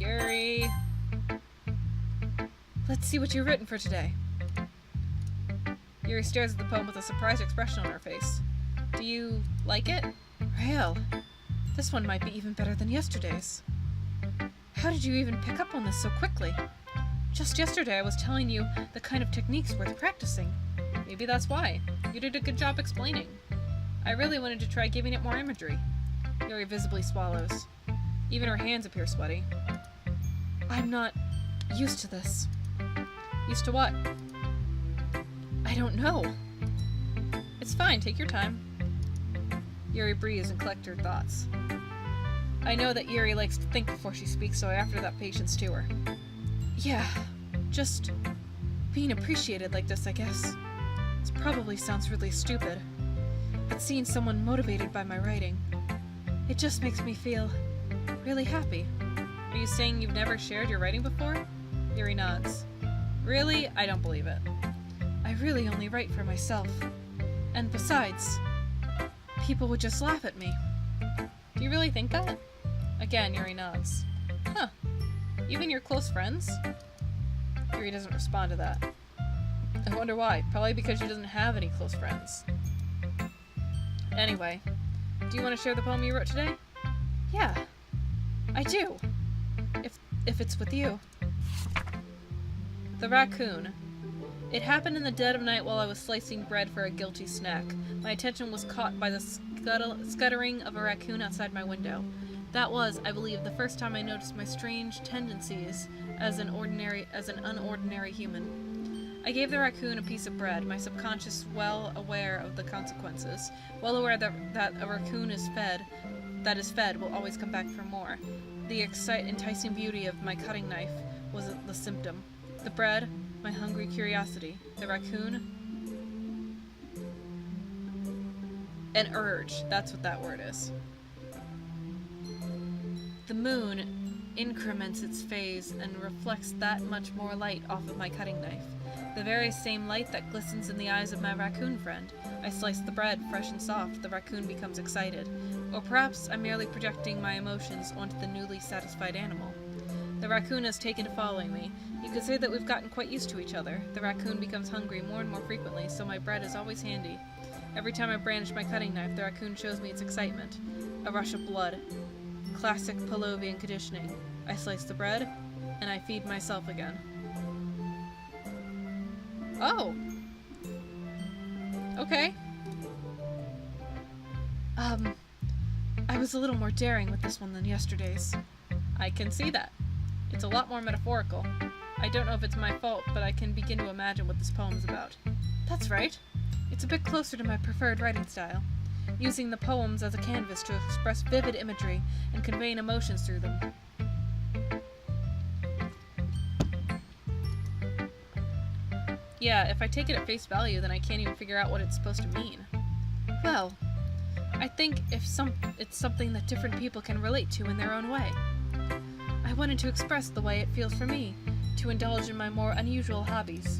Yuri. Let's see what you've written for today. Yuri stares at the poem with a surprised expression on her face. Do you like it? Rael, this one might be even better than yesterday's. How did you even pick up on this so quickly? Just yesterday I was telling you the kind of techniques worth practicing. Maybe that's why. You did a good job explaining. I really wanted to try giving it more imagery. Yuri visibly swallows. Even her hands appear sweaty. I'm not used to this. Used to what? I don't know. It's fine, take your time. Yuri breathes and collects her thoughts. I know that Yuri likes to think before she speaks, so I offer that patience to her. Yeah, just being appreciated like this, I guess. This probably sounds really stupid, but seeing someone motivated by my writing, it just makes me feel really happy. Are you saying you've never shared your writing before? Yuri nods. Really? I don't believe it. I really only write for myself. And besides, people would just laugh at me. Do you really think that? Again, Yuri nods. Huh. Even your close friends? Yuri doesn't respond to that. I wonder why. Probably because she doesn't have any close friends. Anyway, do you want to share the poem you wrote today? Yeah, I do. If it's with you. The Raccoon. It happened in the dead of night while I was slicing bread for a guilty snack. My attention was caught by the scuttering of a raccoon outside my window. That was, I believe, the first time I noticed my strange tendencies as an unordinary human. I gave the raccoon a piece of bread, my subconscious well aware of the consequences, well aware that a raccoon that is fed will always come back for more. The enticing beauty of my cutting knife was the symptom. The bread, my hungry curiosity. The raccoon, an urge. That's what that word is. The moon increments its phase and reflects that much more light off of my cutting knife. The very same light that glistens in the eyes of my raccoon friend. I slice the bread, fresh and soft. The raccoon becomes excited. Or perhaps I'm merely projecting my emotions onto the newly satisfied animal. The raccoon has taken to following me. You could say that we've gotten quite used to each other. The raccoon becomes hungry more and more frequently, so my bread is always handy. Every time I brandish my cutting knife, the raccoon shows me its excitement. A rush of blood. Classic Pavlovian conditioning. I slice the bread, and I feed myself again. Oh! Okay. I was a little more daring with this one than yesterday's. I can see that. It's a lot more metaphorical. I don't know if it's my fault, but I can begin to imagine what this poem's about. That's right. It's a bit closer to my preferred writing style, using the poems as a canvas to express vivid imagery and conveying emotions through them. Yeah, if I take it at face value, then I can't even figure out what it's supposed to mean. Well, I think it's something that different people can relate to in their own way. I wanted to express the way it feels for me to indulge in my more unusual hobbies.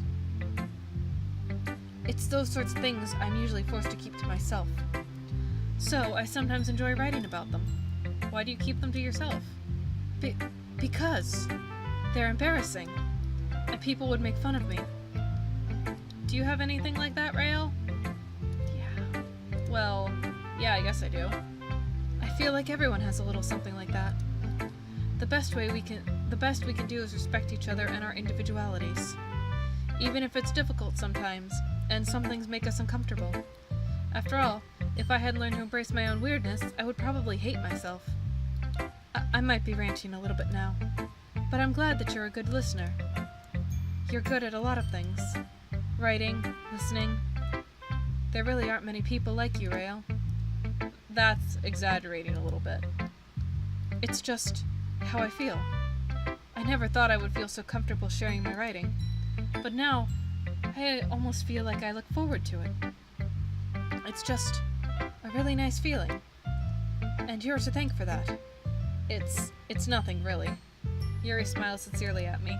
It's those sorts of things I'm usually forced to keep to myself. So I sometimes enjoy writing about them. Why do you keep them to yourself? Because they're embarrassing, and people would make fun of me. Do you have anything like that, Rael? Yeah. Well, yeah, I guess I do. I feel like everyone has a little something like that. The best we can do is respect each other and our individualities. Even if it's difficult sometimes, and some things make us uncomfortable. After all, if I hadn't learned to embrace my own weirdness, I would probably hate myself. I might be ranting a little bit now, but I'm glad that you're a good listener. You're good at a lot of things. Writing, listening. There really aren't many people like you, Rael. That's exaggerating a little bit. It's just how I feel. I never thought I would feel so comfortable sharing my writing, but now I almost feel like I look forward to it. It's just a really nice feeling, and you're to thank for that. It's nothing, really. Yuri smiles sincerely at me.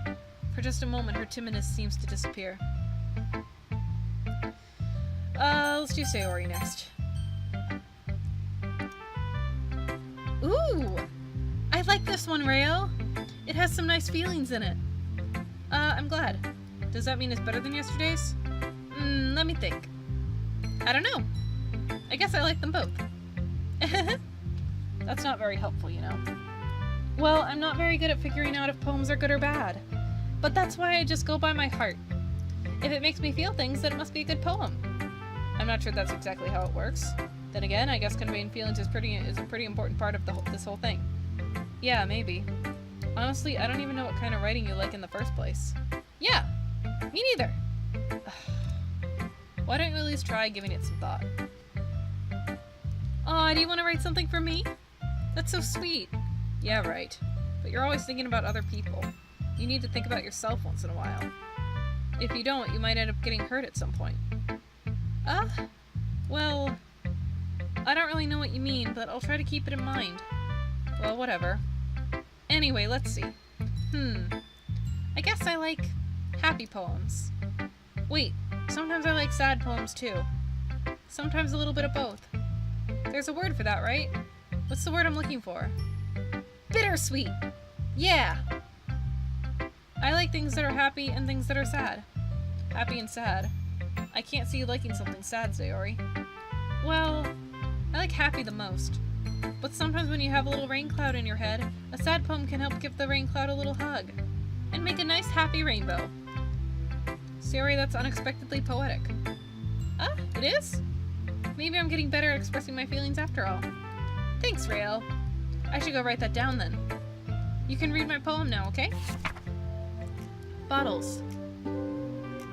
For just a moment, her timidness seems to disappear. Let's do Sayori next. Ooh! I like this one, Rael. It has some nice feelings in it. I'm glad. Does that mean it's better than yesterday's? Let me think. I don't know. I guess I like them both. That's not very helpful, you know. Well, I'm not very good at figuring out if poems are good or bad. But that's why I just go by my heart. If it makes me feel things, then it must be a good poem. I'm not sure that's exactly how it works. Then again, I guess conveying feelings is a pretty important part of this whole thing. Yeah, maybe. Honestly, I don't even know what kind of writing you like in the first place. Yeah, me neither. Why don't you at least try giving it some thought? Aw, do you want to write something for me? That's so sweet. Yeah, right. But you're always thinking about other people. You need to think about yourself once in a while. If you don't, you might end up getting hurt at some point. Well, I don't really know what you mean, but I'll try to keep it in mind. Well, whatever. Anyway, let's see. I guess I like happy poems. Wait, sometimes I like sad poems too. Sometimes a little bit of both. There's a word for that, right? What's the word I'm looking for? Bittersweet! Yeah! I like things that are happy and things that are sad. Happy and sad. I can't see you liking something sad, Sayori. Well, I like happy the most. But sometimes when you have a little rain cloud in your head, a sad poem can help give the rain cloud a little hug. And make a nice happy rainbow. Sayori, that's unexpectedly poetic. It is? Maybe I'm getting better at expressing my feelings after all. Thanks, Rael. I should go write that down then. You can read my poem now, okay? Bottles.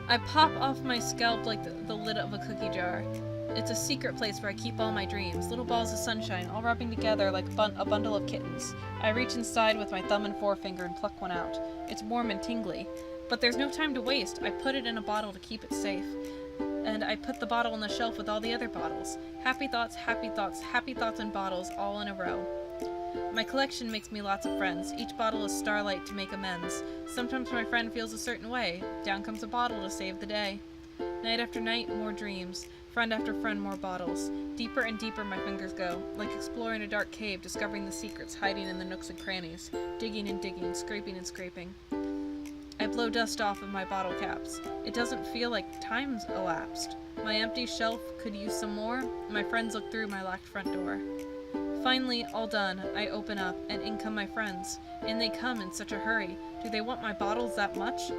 I pop off my scalp like the lid of a cookie jar. It's a secret place where I keep all my dreams, little balls of sunshine, all rubbing together like a bundle of kittens. I reach inside with my thumb and forefinger and pluck one out. It's warm and tingly. But there's no time to waste. I put it in a bottle to keep it safe. And I put the bottle on the shelf with all the other bottles. Happy thoughts, happy thoughts, happy thoughts and bottles all in a row. My collection makes me lots of friends. Each bottle is starlight to make amends. Sometimes my friend feels a certain way. Down comes a bottle to save the day. Night after night, more dreams. Friend after friend, more bottles. Deeper and deeper my fingers go, like exploring a dark cave, discovering the secrets hiding in the nooks and crannies. Digging and digging, scraping and scraping. I blow dust off of my bottle caps. It doesn't feel like time's elapsed. My empty shelf could use some more. My friends look through my locked front door. Finally, all done, I open up, and in come my friends. In they come in such a hurry. Do they want my bottles that much?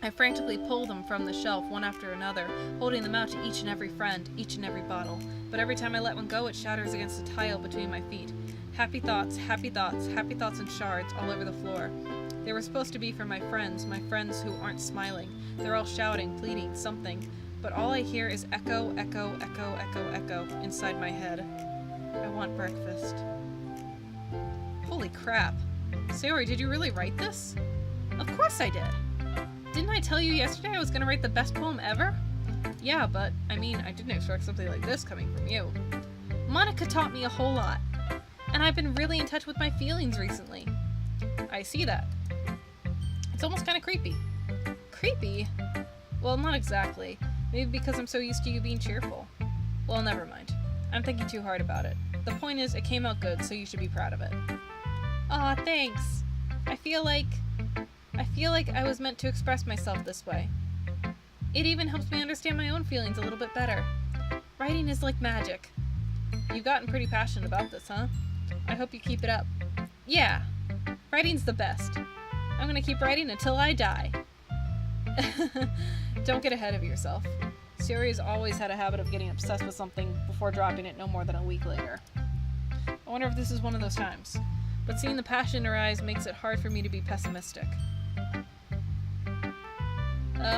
I frantically pull them from the shelf, one after another, holding them out to each and every friend, each and every bottle. But every time I let one go, it shatters against the tile between my feet. Happy thoughts, happy thoughts, happy thoughts in shards all over the floor. They were supposed to be for my friends who aren't smiling. They're all shouting, pleading, something. But all I hear is echo, echo, echo, echo, echo inside my head. I want breakfast. Holy crap. Sayori, did you really write this? Of course I did. Didn't I tell you yesterday I was going to write the best poem ever? Yeah, but, I didn't expect something like this coming from you. Monica taught me a whole lot. And I've been really in touch with my feelings recently. I see that. It's almost kind of creepy. Creepy? Well, not exactly. Maybe because I'm so used to you being cheerful. Well, never mind. I'm thinking too hard about it. The point is, it came out good, so you should be proud of it. Aw, thanks. I feel like I was meant to express myself this way. It even helps me understand my own feelings a little bit better. Writing is like magic. You've gotten pretty passionate about this, huh? I hope you keep it up. Yeah, writing's the best. I'm gonna keep writing until I die. Don't get ahead of yourself. Sayori's always had a habit of getting obsessed with something before dropping it no more than a week later. I wonder if this is one of those times. But seeing the passion in her eyes makes it hard for me to be pessimistic.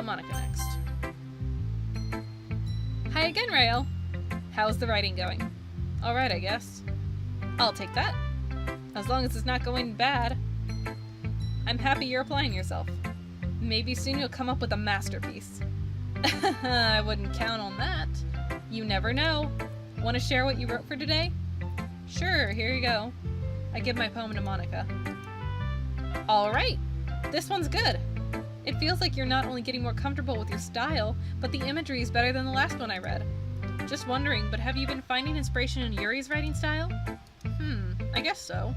Monica next. Hi again, Rael. How's the writing going? Alright, I guess. I'll take that. As long as it's not going bad. I'm happy you're applying yourself. Maybe soon you'll come up with a masterpiece. I wouldn't count on that. You never know. Want to share what you wrote for today? Sure, here you go. I give my poem to Monica. Alright, this one's good. It feels like you're not only getting more comfortable with your style, but the imagery is better than the last one I read. Just wondering, but have you been finding inspiration in Yuri's writing style? I guess so.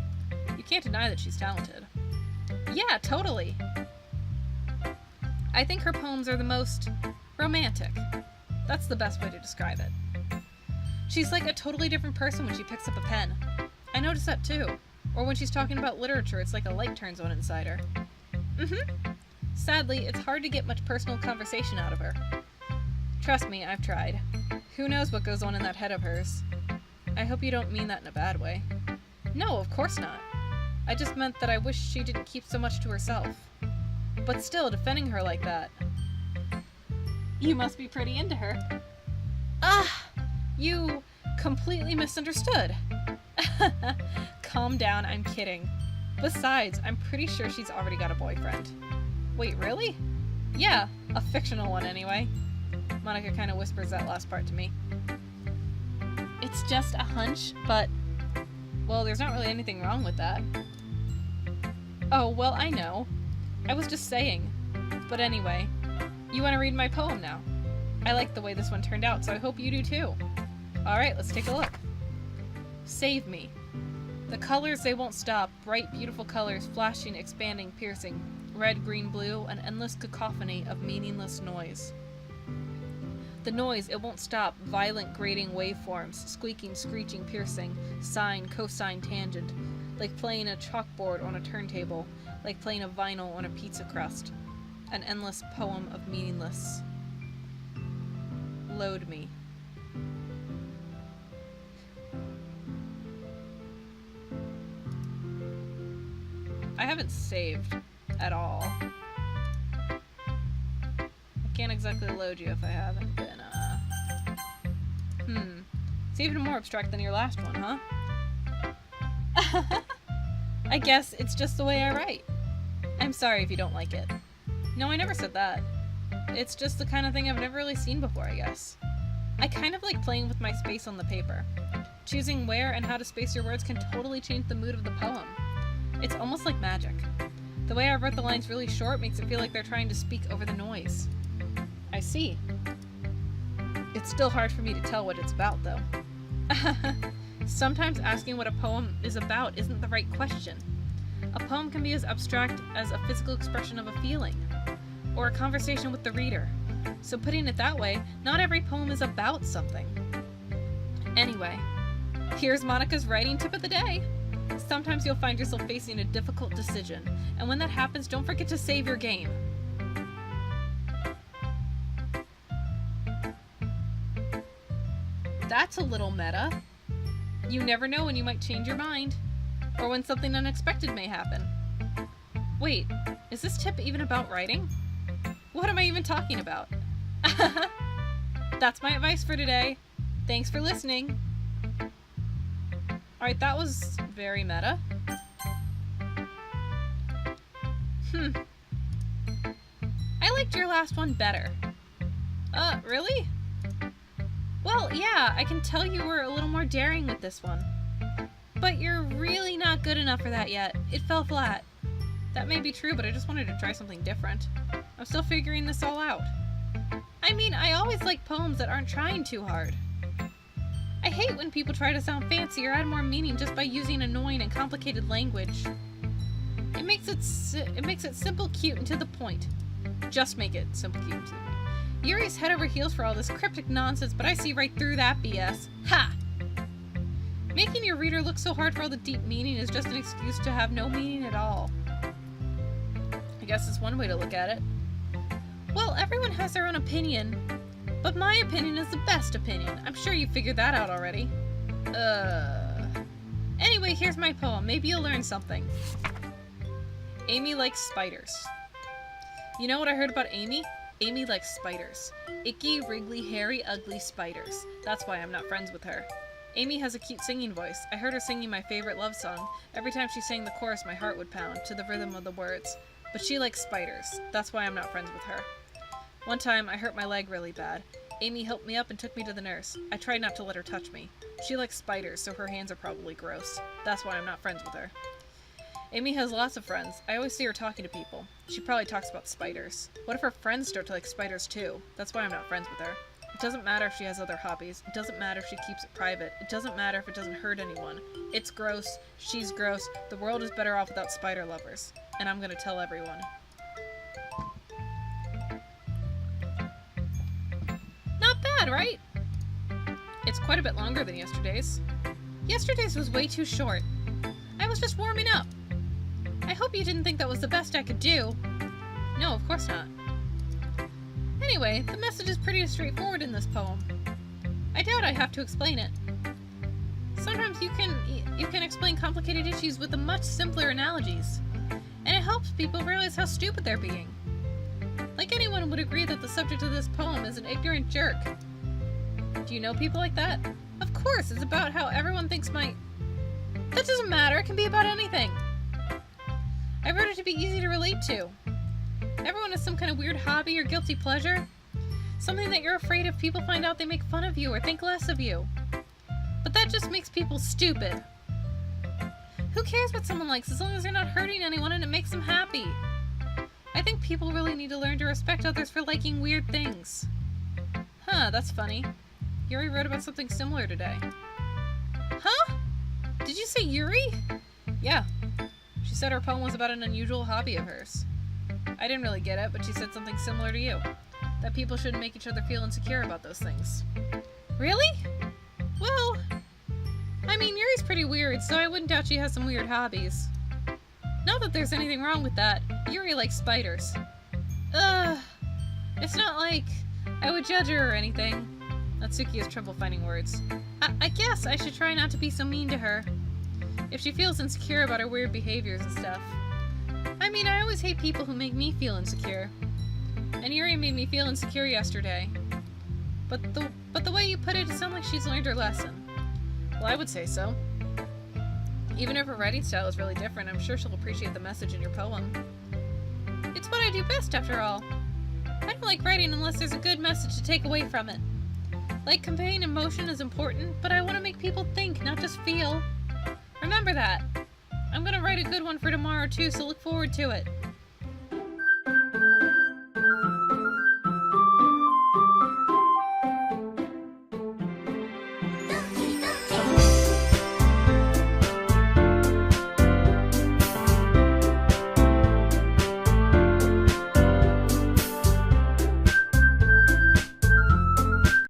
You can't deny that she's talented. Yeah, totally. I think her poems are the most romantic. That's the best way to describe it. She's like a totally different person when she picks up a pen. I notice that too. Or when she's talking about literature, it's like a light turns on inside her. Sadly, it's hard to get much personal conversation out of her. Trust me, I've tried. Who knows what goes on in that head of hers? I hope you don't mean that in a bad way. No, of course not. I just meant that I wish she didn't keep so much to herself. But still, defending her like that. You must be pretty into her. You completely misunderstood. Calm down, I'm kidding. Besides, I'm pretty sure she's already got a boyfriend. Wait, really? Yeah, a fictional one anyway. Monika kind of whispers that last part to me. It's just a hunch, but... well, there's not really anything wrong with that. Oh, well, I know. I was just saying. But anyway, you want to read my poem now? I like the way this one turned out, so I hope you do too. Alright, let's take a look. Save me. The colors, they won't stop. Bright, beautiful colors, flashing, expanding, piercing. Red, green, blue, an endless cacophony of meaningless noise. The noise, it won't stop. Violent, grating waveforms, squeaking, screeching, piercing, sine, cosine, tangent. Like playing a chalkboard on a turntable. Like playing a vinyl on a pizza crust. An endless poem of meaningless. Load me. I haven't saved at all. I can't exactly load you if I haven't been, It's even more abstract than your last one, huh? I guess it's just the way I write. I'm sorry if you don't like it. No, I never said that. It's just the kind of thing I've never really seen before, I guess. I kind of like playing with my space on the paper. Choosing where and how to space your words can totally change the mood of the poem. It's almost like magic. The way I wrote the lines really short makes it feel like they're trying to speak over the noise. I see. It's still hard for me to tell what it's about, though. Sometimes asking what a poem is about isn't the right question. A poem can be as abstract as a physical expression of a feeling, or a conversation with the reader. So putting it that way, not every poem is about something. Anyway, here's Monika's writing tip of the day. Sometimes you'll find yourself facing a difficult decision, and when that happens, don't forget to save your game. That's a little meta. You never know when you might change your mind, or when something unexpected may happen. Wait, is this tip even about writing? What am I even talking about? That's my advice for today. Thanks for listening. Alright, that was very meta. I liked your last one better. Really? Well, yeah, I can tell you were a little more daring with this one. But you're really not good enough for that yet. It fell flat. That may be true, but I just wanted to try something different. I'm still figuring this all out. I mean, I always like poems that aren't trying too hard. I hate when people try to sound fancy or add more meaning just by using annoying and complicated language. It makes it simple, cute, and to the point. Just make it simple, cute, and to the point. Yuri's head over heels for all this cryptic nonsense, but I see right through that BS. Ha! Making your reader look so hard for all the deep meaning is just an excuse to have no meaning at all. I guess it's one way to look at it. Well, everyone has their own opinion, but my opinion is the best opinion. I'm sure you figured that out already. Anyway, here's my poem. Maybe you'll learn something. Amy likes spiders. You know what I heard about Amy? Amy likes spiders. Icky, wriggly, hairy, ugly spiders. That's why I'm not friends with her. Amy has a cute singing voice. I heard her singing my favorite love song. Every time she sang the chorus, my heart would pound to the rhythm of the words. But she likes spiders. That's why I'm not friends with her. One time, I hurt my leg really bad. Amy helped me up and took me to the nurse. I tried not to let her touch me. She likes spiders, so her hands are probably gross. That's why I'm not friends with her. Amy has lots of friends. I always see her talking to people. She probably talks about spiders. What if her friends start to like spiders too? That's why I'm not friends with her. It doesn't matter if she has other hobbies. It doesn't matter if she keeps it private. It doesn't matter if it doesn't hurt anyone. It's gross. She's gross. The world is better off without spider lovers. and I'm gonna tell everyone. Not bad, right? It's quite a bit longer than yesterday's. Yesterday's was way too short. I was just warming up. I hope you didn't think that was the best I could do. No, of course not. Anyway, the message is pretty straightforward in this poem. I doubt I have to explain it. Sometimes you can explain complicated issues with the much simpler analogies, and it helps people realize how stupid they're being. Like anyone would agree that the subject of this poem is an ignorant jerk. Do you know people like that? Of course, it's about how everyone thinks my... That doesn't matter, it can be about anything. I wrote it to be easy to relate to. Everyone has some kind of weird hobby or guilty pleasure. Something that you're afraid if people find out they make fun of you or think less of you. But that just makes people stupid. Who cares what someone likes as long as they're not hurting anyone and it makes them happy? I think people really need to learn to respect others for liking weird things. Huh, that's funny. Yuri wrote about something similar today. Huh? Did you say Yuri? Yeah. She said her poem was about an unusual hobby of hers. I didn't really get it, but she said something similar to you. That people shouldn't make each other feel insecure about those things. Really? Well, I mean, Yuri's pretty weird, so I wouldn't doubt she has some weird hobbies. Not that there's anything wrong with that. Yuri likes spiders. It's not like I would judge her or anything. Natsuki has trouble finding words. I guess I should try not to be so mean to her. If she feels insecure about her weird behaviors and stuff. I mean, I always hate people who make me feel insecure. And Yuri made me feel insecure yesterday. But the way you put it sounds like she's learned her lesson. Well, I would say so. Even if her writing style is really different, I'm sure she'll appreciate the message in your poem. It's what I do best, after all. I don't like writing unless there's a good message to take away from it. Like, conveying emotion is important, but I want to make people think, not just feel. Remember that. I'm gonna write a good one for tomorrow, too, so look forward to it.